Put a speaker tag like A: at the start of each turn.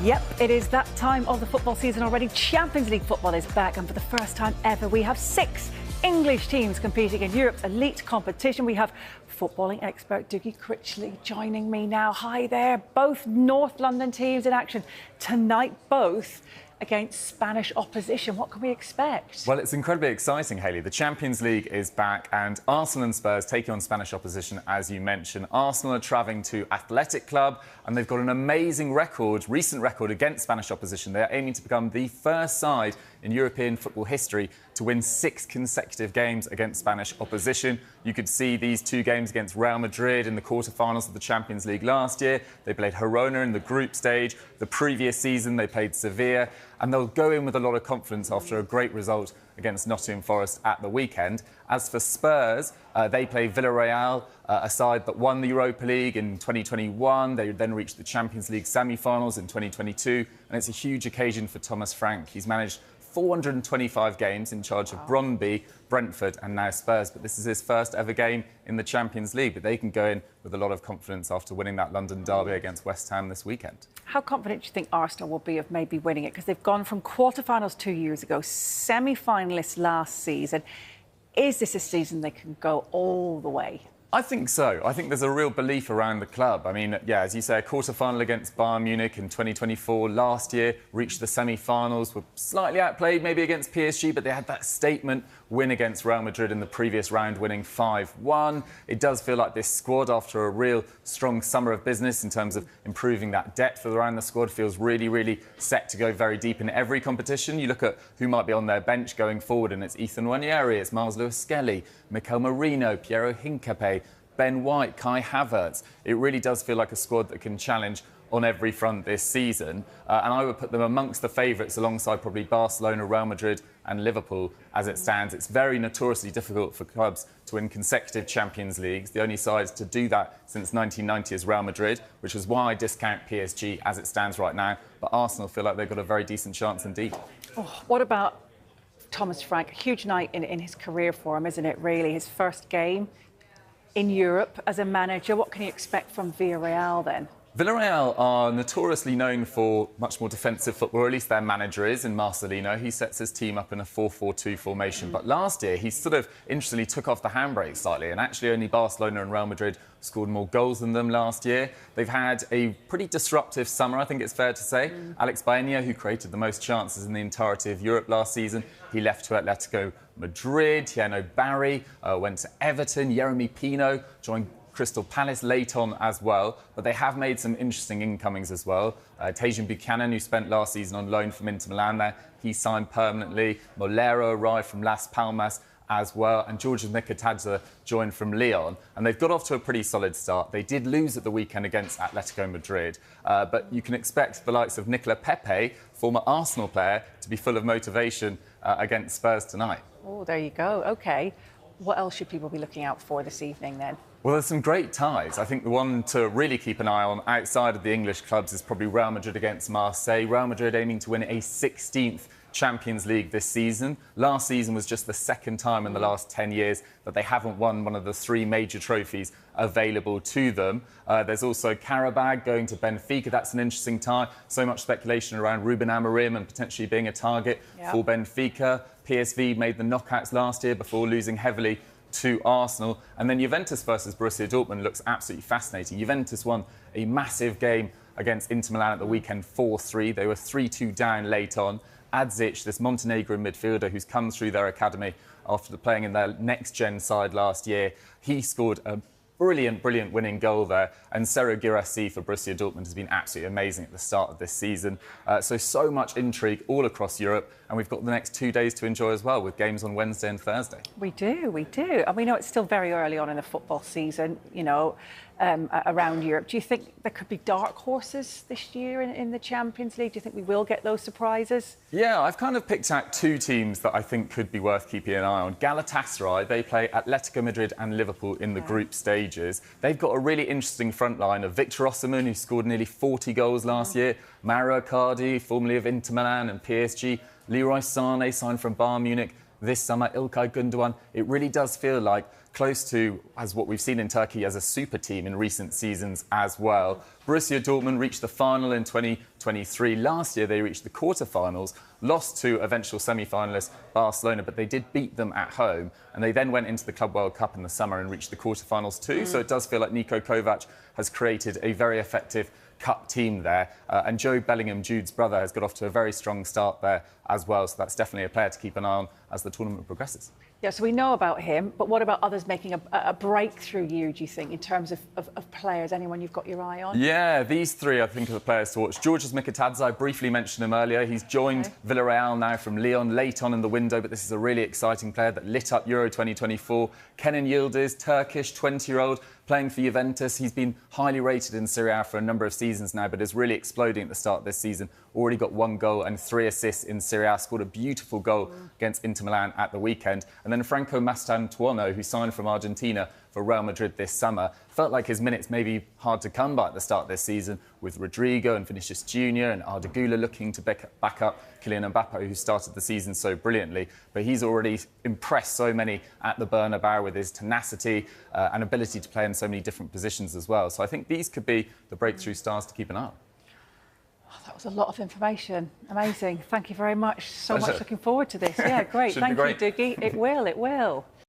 A: Yep, it is that time of the football season already. Champions League football is back, and for the first time ever, we have 6 English teams competing in Europe's elite competition. We have footballing expert Dougie Critchley joining me now. Hi there. Both North London teams in action tonight, both against Spanish opposition. What can we expect?
B: Well, it's incredibly exciting, Hayley. The Champions League is back, and Arsenal and Spurs taking on Spanish opposition, as you mentioned. Arsenal are travelling to Athletic Club, and they've got an amazing record, recent record against Spanish opposition. They're aiming to become the first side in European football history to win 6 consecutive games against Spanish opposition. You could see these 2 games against Real Madrid in the quarterfinals of the Champions League last year. They played Girona in the group stage. The previous season, they played Sevilla. And they'll go in with a lot of confidence after a great result against Nottingham Forest at the weekend. As for Spurs, they play Villarreal, a side that won the Europa League in 2021. They then reached the Champions League semi-finals in 2022. And it's a huge occasion for Thomas Frank. He's managed 425 games in charge of Brøndby, Brentford and now Spurs. But this is his first ever game in the Champions League. But they can go in with a lot of confidence after winning that London derby against West Ham this weekend.
A: How confident do you think Arsenal will be of maybe winning it? Because they've gone from quarterfinals 2 years ago, semi-finalists last season. Is this a season they can go all the way?
B: I think so. I think there's a real belief around the club. I mean, yeah, as you say, a quarter-final against Bayern Munich in 2024. Last year, reached the semi-finals, were slightly outplayed maybe against PSG, but they had that statement win against Real Madrid in the previous round, winning 5-1. It does feel like this squad, after a real strong summer of business in terms of improving that depth around the squad, feels really set to go very deep in every competition. You look at who might be on their bench going forward, and it's Ethan Nwaneri, it's Miles Lewis-Skelly, Mikel Merino, Piero Hincapié, Ben White, Kai Havertz. It really does feel like a squad that can challenge on every front this season. And I would put them amongst the favourites alongside probably Barcelona, Real Madrid and Liverpool as it stands. It's very notoriously difficult for clubs to win consecutive Champions Leagues. The only sides to do that since 1990 is Real Madrid, which is why I discount PSG as it stands right now. But Arsenal feel like they've got a very decent chance indeed.
A: Oh, what about Thomas Frank? A huge night in his career for him, isn't it, really? His first game in Europe as a manager. What can you expect from Villarreal then?
B: Villarreal are notoriously known for much more defensive football, or at least their manager is, in Marcelino. He sets his team up in a 4-4-2 formation. But last year, he sort of interestingly took off the handbrake slightly, and actually only Barcelona and Real Madrid scored more goals than them last year. They've had a pretty disruptive summer, I think it's fair to say. Alex Baena, who created the most chances in the entirety of Europe last season, he left to Atletico Madrid. Thierno Barry went to Everton. Yeremy Pino joined Crystal Palace late on as well, but they have made some interesting incomings as well. Tajon Buchanan, who spent last season on loan from Inter Milan there, he signed permanently. Molero arrived from Las Palmas as well, and Georgios Mikotadze joined from Lyon, and they've got off to a pretty solid start. They did lose at the weekend against Atletico Madrid, but you can expect the likes of Nicola Pepe, former Arsenal player, to be full of motivation against Spurs tonight.
A: Oh, there you go. OK. What else should people be looking out for this evening then?
B: Well, there's some great ties. I think the one to really keep an eye on outside of the English clubs is probably Real Madrid against Marseille. Real Madrid aiming to win a 16th Champions League this season. Last season was just the second time in the last 10 years that they haven't won one of the 3 major trophies available to them. There's also Qarabag going to Benfica. That's an interesting tie. So much speculation around Ruben Amorim and potentially being a target for Benfica. PSV made the knockouts last year before losing heavily to Arsenal. And then Juventus versus Borussia Dortmund looks absolutely fascinating. Juventus won a massive game against Inter Milan at the weekend, 4-3. They were 3-2 down late on. Adzic, this Montenegrin midfielder who's come through their academy after playing in their next-gen side last year, he scored a brilliant winning goal there. And Serhou Guirassy for Borussia Dortmund has been absolutely amazing at the start of this season. So much intrigue all across Europe. And we've got the next 2 days to enjoy as well, with games on Wednesday and Thursday.
A: We do. And we know it's still very early on in the football season, you know, around Europe. Do you think there could be dark horses this year in the Champions League? Do you think we will get those surprises?
B: Yeah, I've kind of picked out 2 teams that I think could be worth keeping an eye on. Galatasaray, they play Atletico Madrid and Liverpool in the group stages. They've got a really interesting front line of Victor Osimhen, who scored nearly 40 goals last year, Mauro Icardi, formerly of Inter Milan and PSG, Leroy Sané signed from Bayern Munich, this summer, Ilkay Gundogan. It really does feel like close to as what we've seen in Turkey as a super team in recent seasons as well. Borussia Dortmund reached the final in 2023. Last year, they reached the quarter-finals, lost to eventual semi-finalist Barcelona, but they did beat them at home. And they then went into the Club World Cup in the summer and reached the quarter-finals too. So it does feel like Niko Kovac has created a very effective cup team there. And Joe Bellingham, Jude's brother, has got off to a very strong start there as well. So that's definitely a player to keep an eye on as the tournament progresses.
A: Yeah, so we know about him, but what about others making a breakthrough year, do you think, in terms of players? Anyone you've got your eye on?
B: Yeah, these three, I think, are the players to watch. Georgios Mikitadze, I briefly mentioned him earlier. He's joined Villarreal now from Lyon late on in the window, but this is a really exciting player that lit up Euro 2024. Kenan Yildiz, Turkish, 20-year-old, playing for Juventus. He's been highly rated in Serie A for a number of seasons now, but is really exploding at the start of this season. Already got 1 goal and 3 assists in Serie A. Scored a beautiful goal against Inter Milan at the weekend. And then Franco Mastantuono, who signed from Argentina for Real Madrid this summer. Felt like his minutes may be hard to come by at the start of this season, with Rodrigo and Vinicius Jr. and Arda Güler looking to back up Kylian Mbappe, who started the season so brilliantly. But he's already impressed so many at the Bernabeu with his tenacity and ability to play in so many different positions as well. So I think these could be the breakthrough stars to keep an eye on.
A: Oh, that was a lot of information. Amazing. Thank you very much. So
B: Pleasure.
A: much looking forward to this. Yeah, great. Thank you, Dougie. It will.